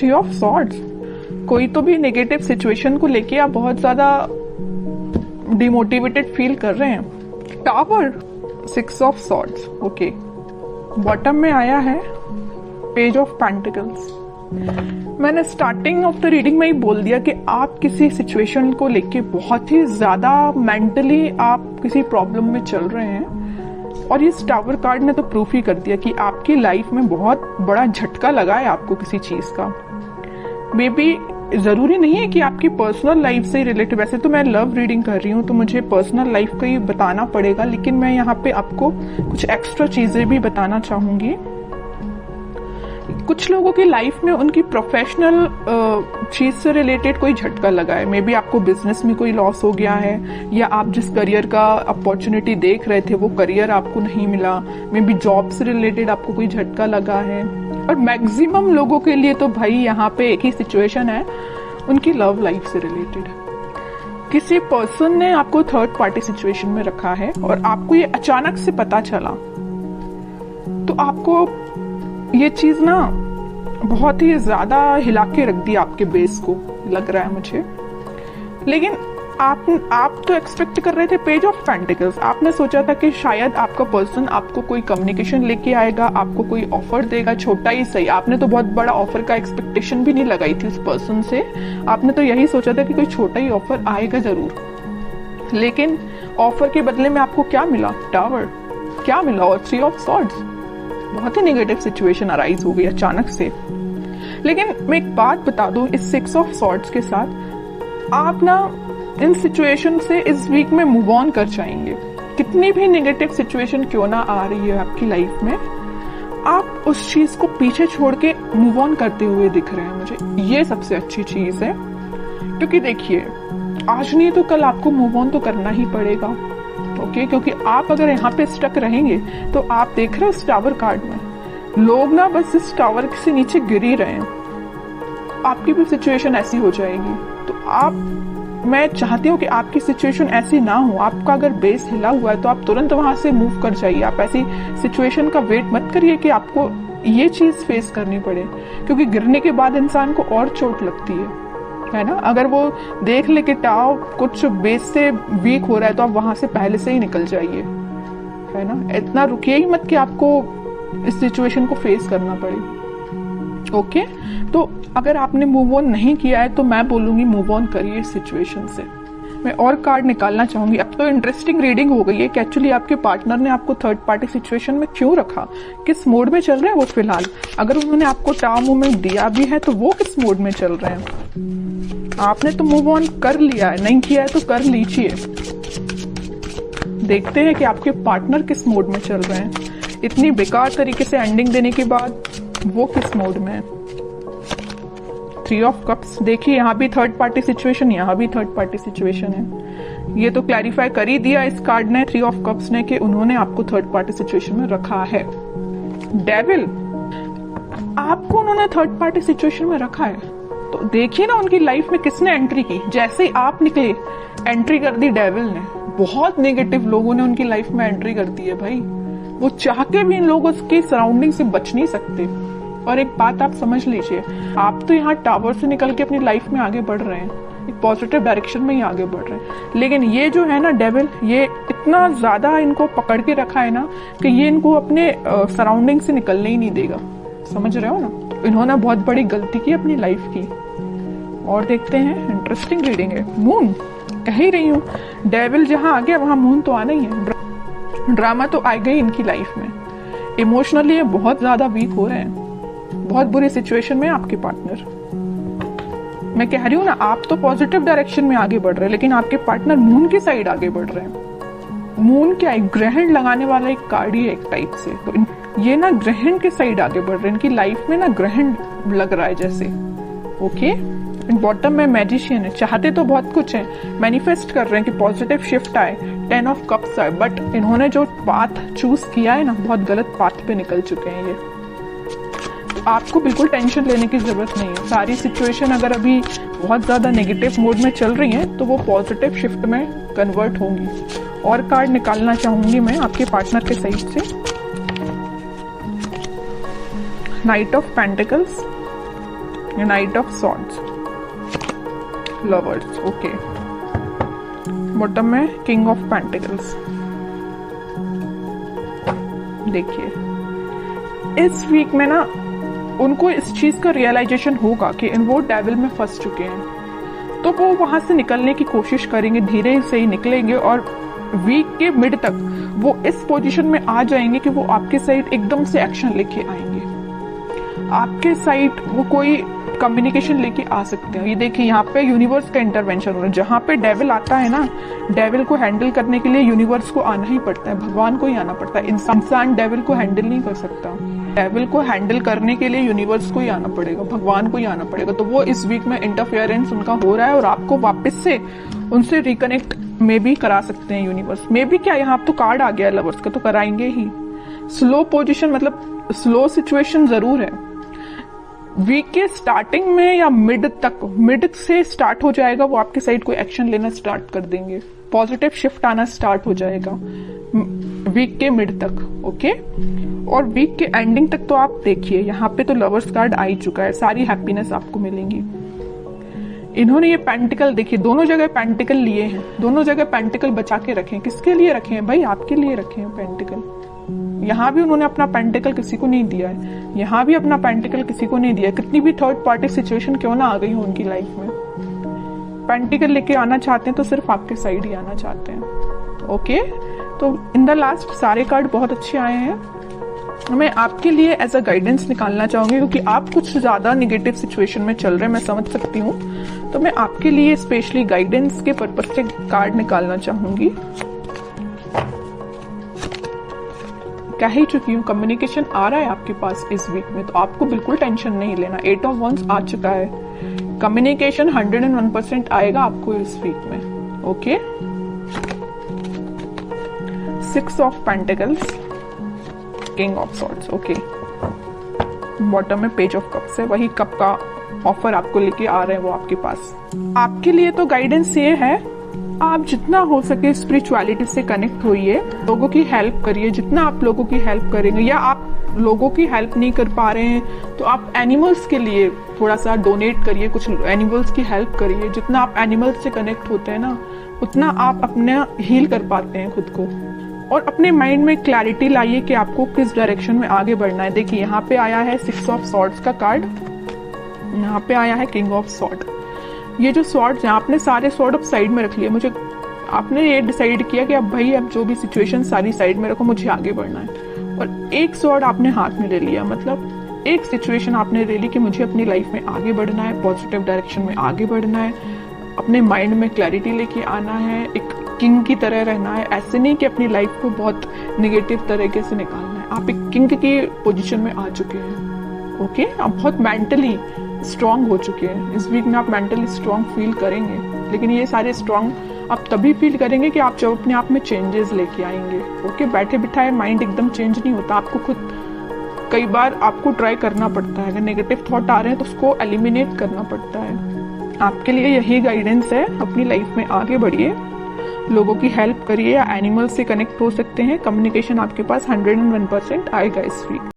Three of swords, कोई तो भी नेगेटिव सिचुएशन को लेके आप बहुत ज्यादा डिमोटिवेटेड फील कर रहे हैं। Tower, six of swords, okay. Bottom में आया है पेज ऑफ पेंटिकल्स। मैंने स्टार्टिंग ऑफ द रीडिंग में ही बोल दिया कि आप किसी सिचुएशन को लेके बहुत ही ज्यादा मेंटली आप किसी प्रॉब्लम में चल रहे हैं, और इस टावर कार्ड ने तो प्रूफ ही कर दिया कि आपकी लाइफ में बहुत बड़ा झटका लगा है आपको किसी चीज का। मे बी जरूरी नहीं है कि आपकी पर्सनल लाइफ से रिलेटेड, वैसे तो मैं लव रीडिंग कर रही हूँ तो मुझे पर्सनल लाइफ का ही बताना पड़ेगा, लेकिन मैं यहाँ पे आपको कुछ एक्स्ट्रा चीजें भी बताना चाहूंगी। कुछ लोगों की लाइफ में उनकी प्रोफेशनल चीज से रिलेटेड कोई झटका लगा है। मे बी आपको बिजनेस में कोई लॉस हो गया है, या आप जिस करियर का अपॉर्चुनिटी देख रहे थे वो करियर आपको नहीं मिला। मे बी जॉब से रिलेटेड आपको कोई झटका लगा है। और मैक्सिमम लोगों के लिए तो भाई यहाँ पे एक ही सिचुएशन है, उनकी लव लाइफ से रिलेटेड। किसी पर्सन ने आपको थर्ड पार्टी सिचुएशन में रखा है और आपको ये अचानक से पता चला, तो आपको ये चीज ना बहुत ही ज्यादा हिला के रख दी आपके बेस को, लग रहा है मुझे। लेकिन आप तो एक्सपेक्ट कर रहे थे पेज ऑफ पेंटिकल्स। आपने सोचा था कि शायद आपका पर्सन आपको कोई कम्युनिकेशन लेके आएगा, आपको कोई ऑफर देगा, छोटा ही सही। आपने तो बहुत बड़ा ऑफर का एक्सपेक्टेशन भी नहीं लगाई थी उस पर्सन से। आपने तो यही सोचा था कि कोई छोटा ही ऑफर आएगा जरूर। लेकिन ऑफर के बदले में आपको क्या मिला? टावर। क्या मिला? और थ्री ऑफ सॉर्ड्स। बहुत ही नेगेटिव सिचुएशन अराइज हो गई अचानक से। लेकिन मैं एक बात बता दूं, इस सिक्स ऑफ सॉर्ड्स के साथ आप ना इन सिचुएशन से इस वीक में मूव ऑन कर जाएंगे। कितनी भी नेगेटिव सिचुएशन क्यों ना आ रही है आपकी लाइफ में, आप उस चीज को पीछे छोड़ के मूव ऑन करते हुए दिख रहे हैं मुझे। ये सबसे अच्छी चीज है, क्योंकि देखिए आज नहीं तो कल आपको मूव ऑन तो करना ही पड़ेगा। ओके, क्योंकि आप अगर यहाँ पे स्टक रहेंगे तो आप देख रहे हो इस टावर कार्ड में लोग ना बस इस टावर से नीचे गिर ही रहे हैं। आपकी भी सिचुएशन ऐसी हो जाएगी। तो मैं चाहती हूँ कि आपकी सिचुएशन ऐसी ना हो। आपका अगर बेस हिला हुआ है तो आप तुरंत वहां से मूव कर जाइए। आप ऐसी सिचुएशन का वेट मत करिए कि आपको ये चीज फेस करनी पड़े, क्योंकि गिरने के बाद इंसान को और चोट लगती है ना। अगर वो देख ले कि टाव कुछ बेस से वीक हो रहा है तो आप वहां से पहले से ही निकल जाइए, है ना। इतना रुकिए ही मत कि आपको इस सिचुएशन को फेस करना पड़े। ओके, तो अगर आपने मूव ऑन नहीं किया है तो मैं बोलूंगी मूव ऑन करिए इस सिचुएशन से। मैं और कार्ड निकालना चाहूंगी। अब तो इंटरेस्टिंग रीडिंग हो गई है कि एक्चुअली आपके पार्टनर ने आपको थर्ड पार्टी सिचुएशन में क्यों रखा, किस मोड में चल रहे हैं वो फिलहाल। अगर उन्होंने आपको टाव मूवमेंट दिया भी है तो वो किस मोड में चल रहे हैं। आपने तो मूव ऑन कर लिया है, नहीं किया है तो कर लीजिए। देखते हैं कि आपके पार्टनर किस मोड में चल रहे हैं। इतनी बेकार तरीके से एंडिंग देने के बाद वो किस मोड में है। थ्री ऑफ कप्स, देखिए यहाँ भी थर्ड पार्टी सिचुएशन, यहाँ भी थर्ड पार्टी सिचुएशन है। ये तो क्लैरिफाई कर ही दिया इस कार्ड ने, थ्री ऑफ कप्स ने, कि उन्होंने आपको थर्ड पार्टी सिचुएशन में रखा है। डेविल, आपको उन्होंने थर्ड पार्टी सिचुएशन में रखा है तो देखिए ना उनकी लाइफ में किसने एंट्री की। जैसे ही आप निकले एंट्री कर दी डेविल ने। बहुत नेगेटिव लोगों ने उनकी लाइफ में एंट्री कर दी है भाई। वो चाह के भी इन लोगों की सराउंडिंग से बच नहीं सकते। और एक बात आप समझ लीजिए, आप तो यहाँ टावर से निकल के अपनी लाइफ में आगे बढ़ रहे हैं, एक पॉजिटिव डायरेक्शन में ही आगे बढ़ रहे हैं। लेकिन ये जो है ना डेविल, ये इतना ज्यादा इनको पकड़ के रखा है ना कि ये इनको अपने सराउंडिंग से निकलने ही नहीं देगा। समझ रहे हो ना, इन्होंने बहुत बड़ी गलती की अपनी लाइफ की। और देखते हैं, इंटरेस्टिंग रीडिंग है। मून, कह ही रही हूँ डेविल जहां आ गया वहां मून तो आना ही है। ड्रामा तो आ गई इनकी लाइफ में। इमोशनली ये बहुत ज्यादा वीक हो रहे हैं, बहुत बुरी सिचुएशन में आपके पार्टनर। मैं कह रही हूँ ना, आप तो पॉजिटिव डायरेक्शन में आगे बढ़ रहे हैं, लेकिन आपके पार्टनर मून की साइड आगे बढ़ रहे हैं। मून क्या है? ग्रहण लगाने वाला एक कार्ड ही है एक टाइप से। तो ये ना ग्रहण के साइड आगे बढ़ रहे हैं। इनकी लाइफ में ना ग्रहण लग रहा है जैसे। ओके, बॉटम में मैजिशियन है। चाहते तो बहुत कुछ है, मैनिफेस्ट कर रहे हैं कि पॉजिटिव शिफ्ट आए, 10 ऑफ कप्स आए, बट इन्होंने जो पाथ चूज किया है ना, बहुत गलत पाथ पे निकल चुके हैं ये। आपको बिल्कुल टेंशन लेने की जरूरत नहीं है। सारी सिचुएशन अगर अभी बहुत ज्यादा नेगेटिव मोड में चल रही है तो वो पॉजिटिव शिफ्ट में कन्वर्ट होंगी। और कार्ड निकालना चाहूंगी मैं आपके पार्टनर के साइड से। Night of pentacles, night of swords, lovers, okay. Bottom में किंग ऑफ पेंटिकल्स। देखिए इस वीक में ना उनको इस चीज का रियलाइजेशन होगा कि वो डेविल में फंस चुके हैं, तो वो वहां से निकलने की कोशिश करेंगे, धीरे से ही निकलेंगे और वीक के मिड तक वो इस पोजीशन में आ जाएंगे कि वो आपके साइड एकदम से एक्शन लेके आएंगे। आपके साइड वो कोई कम्युनिकेशन लेके आ सकते हैं। ये देखिए यहाँ पे यूनिवर्स का इंटरवेंशन हो रहा है। जहाँ पे डेविल आता है ना, डेविल को हैंडल करने के लिए यूनिवर्स को आना ही पड़ता है, भगवान को ही आना पड़ता है। इंसान डेविल को हैंडल नहीं कर सकता। डेविल को हैंडल करने के लिए यूनिवर्स को ही आना पड़ेगा, भगवान को ही आना पड़ेगा। तो वो इस वीक में इंटरफेरेंस उनका हो रहा है और आपको वापस से उनसे रिकनेक्ट में भी करा सकते हैं यूनिवर्स में भी। क्या यहाँ तो कार्ड आ गया लवर्स का, तो कराएंगे ही। स्लो पोजीशन मतलब स्लो सिचुएशन जरूर है। वीक के स्टार्टिंग में या मिड तक, मिड से स्टार्ट हो जाएगा, वो आपके साइड कोई एक्शन लेना स्टार्ट कर देंगे, पॉजिटिव शिफ्ट आना स्टार्ट हो जाएगा वीक के मिड तक, ओके। और वीक के एंडिंग तक तो आप देखिए यहाँ पे तो लवर्स कार्ड आ ही चुका है, सारी हैप्पीनेस आपको मिलेंगी। इन्होंने ये पेंटिकल देखिए, दोनों जगह पेंटिकल लिए हैं, दोनों जगह पेंटिकल बचा के रखे हैं। किसके लिए रखे हैं भाई? आपके लिए रखे हैं पेंटिकल। यहाँ भी उन्होंने अपना पेंटिकल किसी को नहीं दिया है, यहाँ भी अपना पेंटिकल किसी को नहीं दिया है। कितनी भी थर्ड पार्टी सिचुएशन क्यों ना आ गई हो उनकी लाइफ में, पेंटिकल लेके आना चाहते हैं तो सिर्फ आपके साइड ही आना चाहते हैं, ओके। तो इन द लास्ट सारे कार्ड बहुत अच्छे आए हैं। मैं आपके लिए एज अ गाइडेंस निकालना चाहूंगी, क्योंकि आप कुछ ज्यादा निगेटिव सिचुएशन में चल रहे हैं, मैं समझ सकती हूँ। तो मैं आपके लिए स्पेशली गाइडेंस के पर्पज से कार्ड निकालना चाहूंगी। कह ही चुकी हूँ, कम्युनिकेशन आ रहा है आपके पास इस वीक में, तो आपको बिल्कुल टेंशन नहीं लेना। 8 ऑफ वंस आ चुका है, कम्युनिकेशन 101% आएगा आपको इस वीक में, okay. 6 of pentacles, king of swords, okay. Bottom में पेज ऑफ कप्स है, वही कप का ऑफर आपको लेके आ रहे हैं वो आपके पास। आपके लिए तो गाइडेंस ये है, आप जितना हो सके स्पिरिचुअलिटी से कनेक्ट होइए, लोगों की हेल्प करिए। जितना आप लोगों की हेल्प करेंगे, या आप लोगों की हेल्प नहीं कर पा रहे हैं तो आप एनिमल्स के लिए थोड़ा सा डोनेट करिए, कुछ एनिमल्स की हेल्प करिए। जितना आप एनिमल्स से कनेक्ट होते हैं ना, उतना आप अपना हील कर पाते हैं खुद को। और अपने माइंड में क्लैरिटी लाइए कि आपको किस डायरेक्शन में आगे बढ़ना है। देखिए यहाँ पे आया है 6 ऑफ सॉर्ड्स का कार्ड, यहाँ पे आया है किंग ऑफ सॉर्ड। ये जो सॉर्ड्स हैं, आपने सारे सॉर्ड अब साइड में रख लिए। मुझे आपने ये डिसाइड किया कि अब भाई अब जो भी सिचुएशन सारी साइड में रखो, मुझे आगे बढ़ना है। और एक सॉर्ड आपने हाथ में ले लिया, मतलब एक सिचुएशन आपने ले ली कि मुझे अपनी लाइफ में आगे बढ़ना है, पॉजिटिव डायरेक्शन में आगे बढ़ना है, अपने माइंड में क्लैरिटी लेके आना है, एक किंग की तरह रहना है। ऐसे नहीं कि अपनी लाइफ को बहुत निगेटिव तरीके से निकालना है। आप एक किंग की पोजीशन में आ चुके हैं, ओके। आप बहुत मेंटली स्ट्रांग हो चुके हैं। इस वीक में आप मेंटली स्ट्रांग फील करेंगे, लेकिन ये सारे स्ट्रांग आप तभी फील करेंगे कि आप जब अपने आप में चेंजेस लेके आएंगे, ओके। बैठे बिठाए माइंड एकदम चेंज नहीं होता, आपको खुद कई बार आपको ट्राई करना पड़ता है। अगर नेगेटिव थॉट आ रहे हैं तो उसको एलिमिनेट करना पड़ता है। आपके लिए यही गाइडेंस है, अपनी लाइफ में आगे बढ़िए, लोगों की हेल्प करिए, या एनिमल से कनेक्ट हो सकते हैं। कम्युनिकेशन आपके पास 101% आएगा इस वीक।